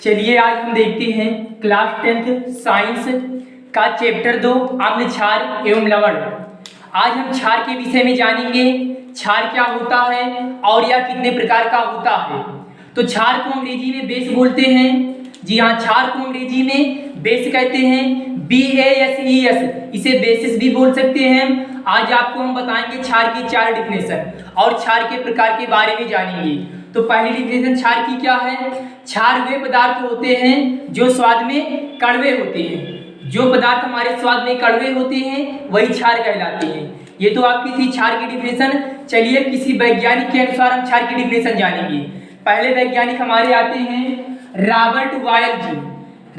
चलिए आज हम देखते हैं क्लास 10th साइंस का चैप्टर 2 अम्ल क्षार एवं लवण। आज हम क्षार के विषय में जानेंगे क्षार क्या होता है और यह कितने प्रकार का होता है। तो क्षार को अंग्रेजी में बेस बोलते हैं। जी हाँ, क्षार को अंग्रेजी में बेस कहते हैं, BASES। इसे बेसिस भी बोल सकते हैं। आज आपको हम बताएंगे क्षार की 4 डिफिनेशन और क्षार के प्रकार के बारे में जानेंगे। तो पहली डिफिनेशन क्षार की क्या है? क्षार वे पदार्थ होते हैं जो स्वाद में कड़वे होते हैं। जो पदार्थ हमारे स्वाद में कड़वे होते हैं वही क्षार कहलाते हैं। ये तो आपकी थी क्षार की डिफिनेशन। चलिए किसी वैज्ञानिक के अनुसार हम क्षार की डिफिनेशन जानेंगे। पहले वैज्ञानिक हमारे आते हैं रॉबर्ट बॉयल जी।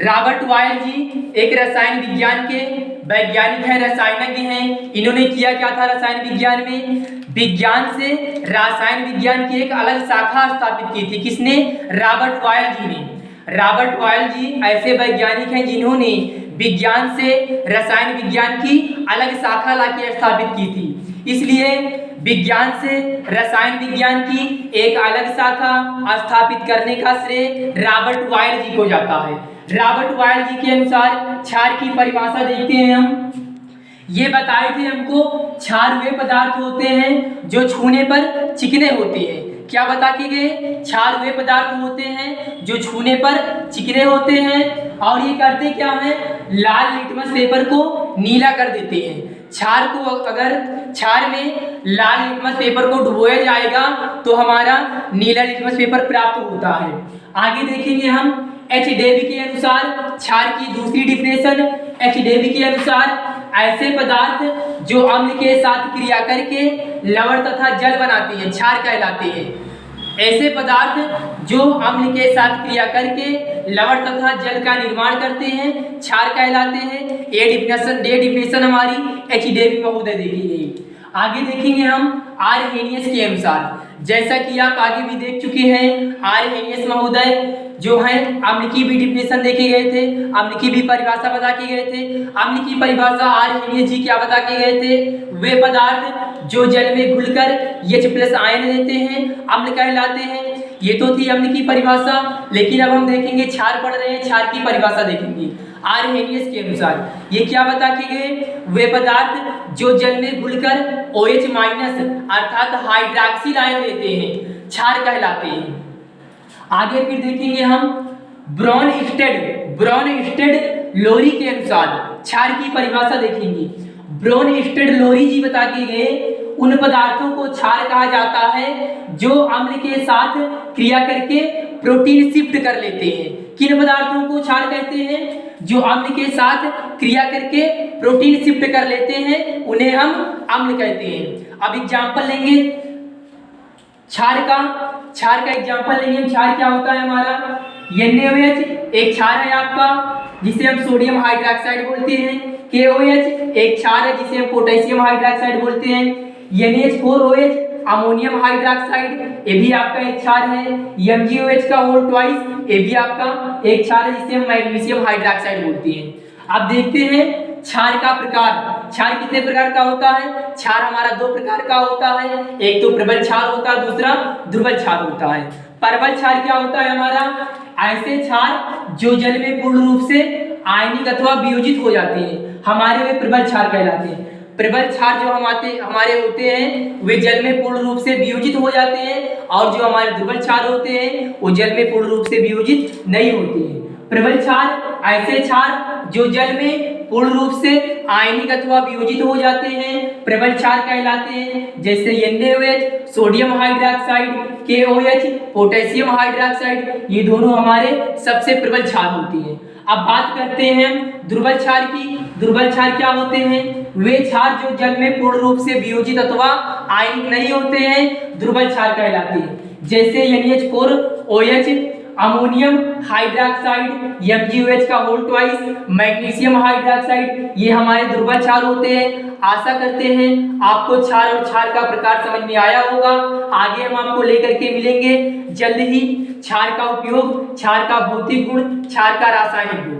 रॉबर्ट बॉयल जी एक रसायन विज्ञान के वैज्ञानिक हैं, रसायनज्ञ हैं। इन्होंने किया क्या था रसायन विज्ञान में? विज्ञान से रसायन विज्ञान की एक अलग शाखा स्थापित की थी। किसने? रॉबर्ट बॉयल जी ने। रॉबर्ट बॉयल जी ऐसे वैज्ञानिक हैं जिन्होंने विज्ञान से रसायन विज्ञान की अलग शाखा लाके स्थापित की थी। इसलिए विज्ञान से रसायन विज्ञान की एक अलग शाखा स्थापित करने का श्रेय रॉबर्ट बॉयल जी को जाता है। रॉबर्ट बॉयल जी के अनुसार क्षार की परिभाषा देखते हैं हम। ये बताए थे हमको क्षार वे पदार्थ होते हैं जो छूने पर चिकने होते हैं। क्या बता के गए? क्षार वे पदार्थ होते हैं जो छूने पर चिकने होते हैं और ये करते क्या है? लाल लिटमस पेपर को नीला कर देते हैं। क्षार को अगर क्षार में लाल लिटमस पेपर को डुबोया जाएगा तो हमारा नीला लिटमस पेपर प्राप्त होता है। आगे देखेंगे हम एच डेवी के अनुसार क्षार की दूसरी डिफिनेशन। एच डेवी के अनुसार ऐसे पदार्थ जो अम्ल के साथ क्रिया करके लवण तथा जल बनाते हैं क्षार कहलाते हैं। ऐसे पदार्थ जो अम्ल के साथ क्रिया करके लवण तथा जल का निर्माण करते हैं क्षार कहलाते हैं। ये डिफिनेशन हमारी एच डेवी महोदय देखी गई। आगे देखेंगे हम आरहेनियस के अनुसार। जैसा कि आप आगे भी देख चुके हैं, आरहेनियस महोदय जो है अम्ल की भी डिफिनेशन देखे गए थे, अम्ल की भी परिभाषा बता के गए थे। अम्ल की परिभाषा आरहेनियस जी क्या बता के गए थे? वे पदार्थ जो जल में घुलकर H+ आयन देते हैं अम्ल कहलाते हैं। ये तो थी अम्ल की परिभाषा। लेकिन अब हम देखेंगे क्षार पढ़ रहे हैं, क्षार की परिभाषा देखेंगे आरहेनियस के अनुसार। ये क्या बता के गए? वे पदार्थ जो जल में घुलकर OH- अर्थात हाइड्रॉक्सिल आयन देते हैं क्षार कहलाते हैं। आगे फिर देखेंगे हम ब्रॉनस्टेड लोरी के अनुसार क्षार की परिभाषा देखेंगे। ब्रॉनस्टेड लोरी जी बता के गए उन पदार्थों को क्षार कहा जाता है जो अम्ल के साथ क्रिया करके प्रोटीन शिफ्ट कर लेते हैं। किन पदार्थों को क्षार कहते हैं? जो अम्ल के साथ क्रिया करके प्रोटीन शिफ्ट कर लेते हैं उन्हें हम अम्ल कहते हैं। अब एग्जाम्पल लेंगे क्षार का एग्जाम्पल लेंगे। क्षार क्या होता है हमारा? NaOH एक क्षार है आपका जिसे हम सोडियम हाइड्रोक्साइड बोलते हैं। KOH एक क्षार है जिसे हम पोटेशियम हाइड्रोक्साइड बोलते हैं। NH4OH अमोनियम हाइड्रोक्साइड ये भी आपका एक क्षार है। MgOH का होल ट्वाइस ये भी आपका एक क्षार है जिसे हम मैग्नीशियम हाइड्रोक्साइड बोलते हैं। अब देखते हैं क्षार का प्रकार। क्षार कितने प्रकार का होता है? क्षार हमारा 2 प्रकार का होता है। एक तो प्रबल क्षार होता है, दूसरा दुर्बल क्षार होता है। प्रबल क्षार क्या होता है हमारा? ऐसे क्षार जो जल में पूर्ण रूप से आयनिक अथवा वियोजित हो जाते हैं हमारे वे प्रबल क्षार कहलाते हैं। प्रबल क्षार जो हमारे होते हैं वे जल में पूर्ण रूप से वियोजित हो जाते हैं और जो हमारे दुर्बल क्षार होते हैं वो जल में पूर्ण रूप से वियोजित नहीं होते हैं। प्रबल क्षार ऐसे क्षार जो जल में पूर्ण रूप से आयनिक अथवा वियोजित हो जाते हैं प्रबल क्षार कहलाते हैं। जैसे NaOH sodium hydroxide, KOH potassium hydroxide, ये दोनों हमारे सबसे प्रबल क्षार होते हैं। अब बात करते हैं दुर्बल क्षार की। दुर्बल क्षार क्या होते हैं? वे क्षार जो जल में पूर्ण रूप से वियोजित अथवा आयनिक नहीं होते हैं दुर्बल क्षार कहलाते हैं। जैसे NH4OH अमोनियम हाइड्रोक्साइड, MgOH का होल ट्वाइस, मैग्नीशियम हाइड्रोक्साइड, ये हमारे दुर्बल क्षार होते हैं। आशा करते हैं आपको क्षार और क्षार का प्रकार समझ में आया होगा। आगे हम आपको लेकर के मिलेंगे जल्द ही। क्षार का उपयोग, क्षार का भौतिक गुण, क्षार का रासायनिक गुण।